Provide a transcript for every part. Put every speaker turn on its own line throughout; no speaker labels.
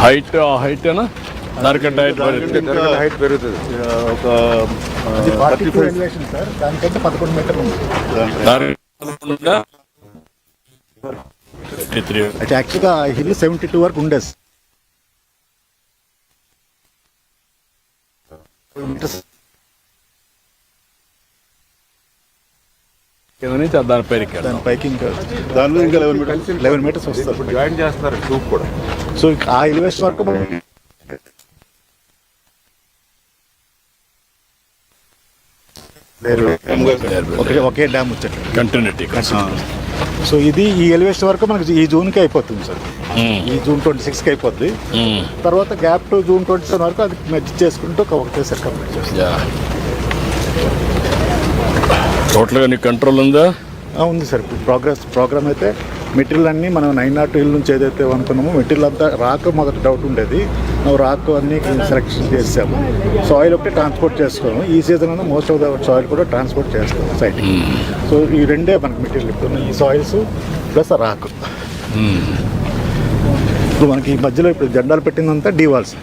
Height హైటేనా దానికంటే
height పెరుగుతుంది. ఒక
42 ఎలివేషన్ సార్, దానికంటే 11 మీటర్లు ఉంది. అయితే యాక్చువల్గా హిల్ 72 వరకు ఉండే
దాని
పైకి ఇంకా
దాని మీద ఇంకా
11 మీటర్స్ వస్తారు.
జాయిన్ చేస్తున్నారు ట్యూబ్ కూడా.
సో ఆ ఎలివేషన్ వరకు ఒకే డ్యామ్ వచ్చేట్లు
కంటిన్యూటీ.
సో ఇది ఈ ఎలివేషన్ వరకు మనకి ఈ జూన్కి అయిపోతుంది సార్. ఈ జూన్ 26కి అయిపోద్ది. తర్వాత గ్యాప్ టు జూన్ 27 వరకు అది మెర్జ్ చేసుకుంటూ ఒకటేసారి కంప్లీట్ చేస్తాం.
టోటల్గా నీకు కంట్రోల్ ఉందా?
ఉంది సార్. ప్రోగ్రామ్ అయితే మెటీరియల్ అన్నీ మనం 902 హిల్ నుంచి ఏదైతే అనుకున్నామో మెటీరియల్ అంతా రాక్ మొదటి డౌట్ ఉండేది. నువ్వు రాక్ అన్నీ సెలెక్షన్ చేసాము. సాయిల్ ఒకటి ట్రాన్స్పోర్ట్ చేసుకోము. ఈ సీజన్ అంతా మోస్ట్ ఆఫ్ ద సాయిల్ కూడా ట్రాన్స్పోర్ట్ చేస్తాము సైట్. సో ఈ రెండే మనకి మెటీరియల్ ఇప్పుడు ఈ సాయిల్స్ ప్లస్ రాక్. ఇప్పుడు మనకి ఈ మధ్యలో ఇప్పుడు జెండాలు పెట్టిందంతా D walls,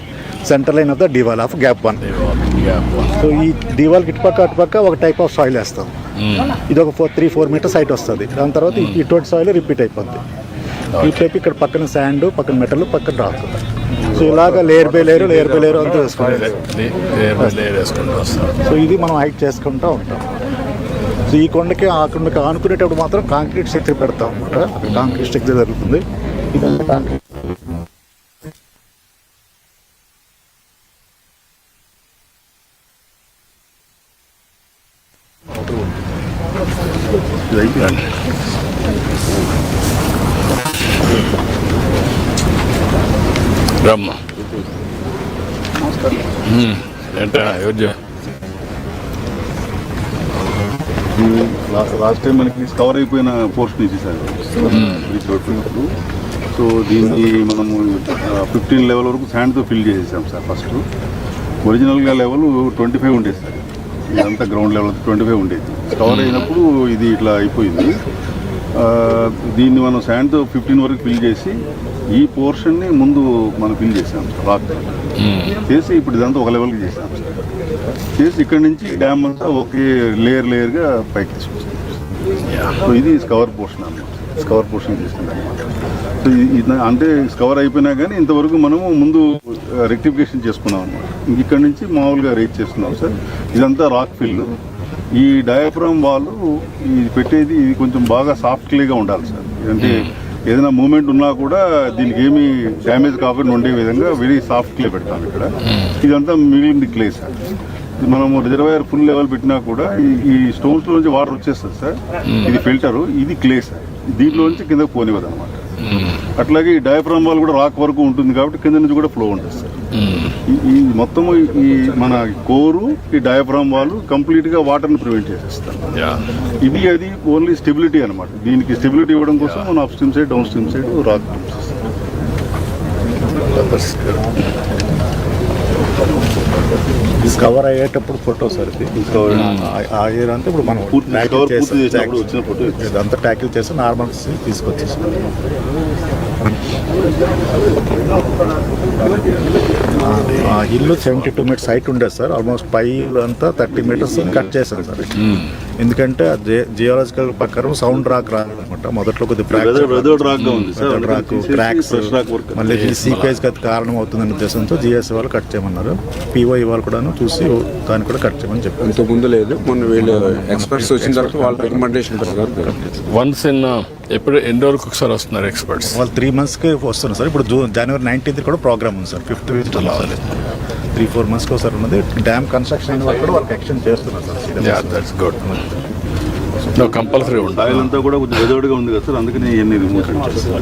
centre line of the D wall of gap 1. So ఈ డీవాల్కి ఇటుపక్క అటుపక్క ఒక టైప్ ఆఫ్ సాయిల్ వేస్తాం. ఇది ఒక 3-4 మీటర్స్ హైట్ వస్తుంది. దాని తర్వాత ఇటువంటి సాయిల్ రిపీట్ అయిపోద్ది. ఈ టైప్ ఇక్కడ పక్కన శాండ్, పక్కన మెటల్, పక్కన రాక్. సో ఇలాగా లేయర్ బై లేయర్ అంతా వేసుకుంటాం. సో ఇది మనం హైట్ చేసుకుంటూ ఉంటాం. సో ఈ కొండకి ఆ కొండకి ఆనుకునేటప్పుడు మాత్రం కాంక్రీట్ స్ట్రక్చర్ పెడతాం అనమాట. కాంక్రీట్ స్ట్రక్చర్ జరుగుతుంది. ఇదంతా కాంక్రీట్.
రమ్మ ఏంటా యోజ
లాస్ట్ టైం మనకి కవర్ అయిపోయిన పోర్షన్ ఇచ్చేసారు బ్రిడ్జ్ రోడ్ పోయినప్పుడు. సో దీన్ని మనము 15 లెవెల్ వరకు శాండ్తో ఫిల్ చేసేసాం సార్. ఫస్ట్ ఒరిజినల్గా లెవెల్ 25 ఉండేది సార్. ఇదంతా గ్రౌండ్ లెవెల్ 25 ఉండేది. కవర్ అయినప్పుడు ఇది ఇట్లా అయిపోయింది. దీన్ని మనం శాండ్తో 15 వరకు ఫిల్ చేసి ఈ పోర్షన్ని ముందు మనం ఫిల్ చేసాం రాక్ చేసి ఇప్పుడు ఇదంతా ఒక లెవెల్కి చేసాం చేసి ఇక్కడ నుంచి డ్యామ్ అంతా ఒకే లేయర్గా పైకి తీసుకొస్తాం. సో ఇది స్కవర్ పోర్షన్ అన్నమాట. స్కవర్ పోర్షన్ చేసింది అనమాట. సో ఇది అంటే స్కవర్ అయిపోయినా కానీ ఇంతవరకు మనము ముందు రెక్టిఫికేషన్ చేసుకున్నాం అనమాట. ఇక్కడ నుంచి మామూలుగా రేట్ చేస్తున్నాం సార్. ఇదంతా రాక్ ఫిల్. ఈ డయాఫ్రామ్ వాళ్ళు ఇది పెట్టేది ఇది కొంచెం బాగా సాఫ్ట్ క్లేగా ఉండాలి సార్. అంటే ఏదైనా మూమెంట్ ఉన్నా కూడా దీనికి ఏమీ డ్యామేజ్ కాకుండా ఉండే విధంగా వెరీ సాఫ్ట్ క్లే పెడతాం ఇక్కడ. ఇదంతా మిగిలింది క్లే సార్. మనము రిజర్వాయర్ ఫుల్ లెవెల్ పెట్టినా కూడా ఈ స్టోన్స్ నుంచి వాటర్ వచ్చేస్తుంది సార్. ఇది ఫిల్టరు, ఇది క్లే సార్. దీంట్లో నుంచి కిందకు పోనివ్వదు అనమాట. అట్లాగే ఈ డయాఫ్రామ్ వాల్ కూడా రాక్ వరకు ఉంటుంది కాబట్టి కింద నుంచి కూడా ఫ్లో ఉంటుంది సార్. ఈ మొత్తము ఈ మన కోరు ఈ డయాఫ్రామ్ వాల్ కంప్లీట్గా వాటర్ని ప్రివెంట్ చేసేస్తారు. ఇది అది ఓన్లీ స్టెబిలిటీ అనమాట. దీనికి స్టెబిలిటీ ఇవ్వడం కోసం మనం up stream side down stream side rock
cover అయ్యేటప్పుడు ఫోటో సార్. ఆ ఇయర్ అంతా ఇప్పుడు మనం
వచ్చిన ఫోటో
ఇదంతా ట్యాకిల్ చేసి నార్మల్ తీసుకొచ్చేసి ఆ ఇల్లు 72 మీటర్స్ హైట్ ఉండేది సార్. ఆల్మోస్ట్ పై అంతా 30 మీటర్స్ కట్ చేశారు సార్. ఎందుకంటే జియోలాజికల్ ప్రకారం సౌండ్ రాక్ రాదనమాట. మొదట్లో కొద్దిగా రాక్ క్రాక్స్ మళ్ళీ సీపేజ్ కి కారణం అవుతుందనే ఉద్దేశంతో జిఎస్ వాళ్ళు కట్ చేయమన్నారు. పిఓ వాళ్ళు కూడా చూసి దాన్ని కూడా కట్ చేయమని చెప్పారు.
ఇంత ముందు లేదు, మొన్న వీళ్ళు ఎక్స్పర్ట్స్ వచ్చిన తర్వాత వాళ్ళ రికమెండేషన్
వన్స్ ఇన్ ఎప్పుడు ఎన్ని రోజులకు ఒకసారి వస్తున్నారు ఎక్స్పర్ట్స్?
వాళ్ళు 3 monthsకి వస్తున్నారు సార్. ఇప్పుడు జనవరి 19th కూడా ప్రోగ్రామ్ ఉంది సార్. 5th విజిట్ రావాలి. 3-4 monthsకి ఒకసారి ఉన్నది. డ్యామ్ కన్స్ట్రక్షన్ అయిన వాళ్ళు కూడా వాళ్ళకి ఎక్స్టెండ్ చేస్తున్నారు సార్.
That's good. కంపల్సరీ ఉంటుంది.
అంతా కూడా కొంచెం వెదోడుగా ఉంది కదా సార్. అందుకని ఇవన్నీ రిమూవ్ చేస్తాం.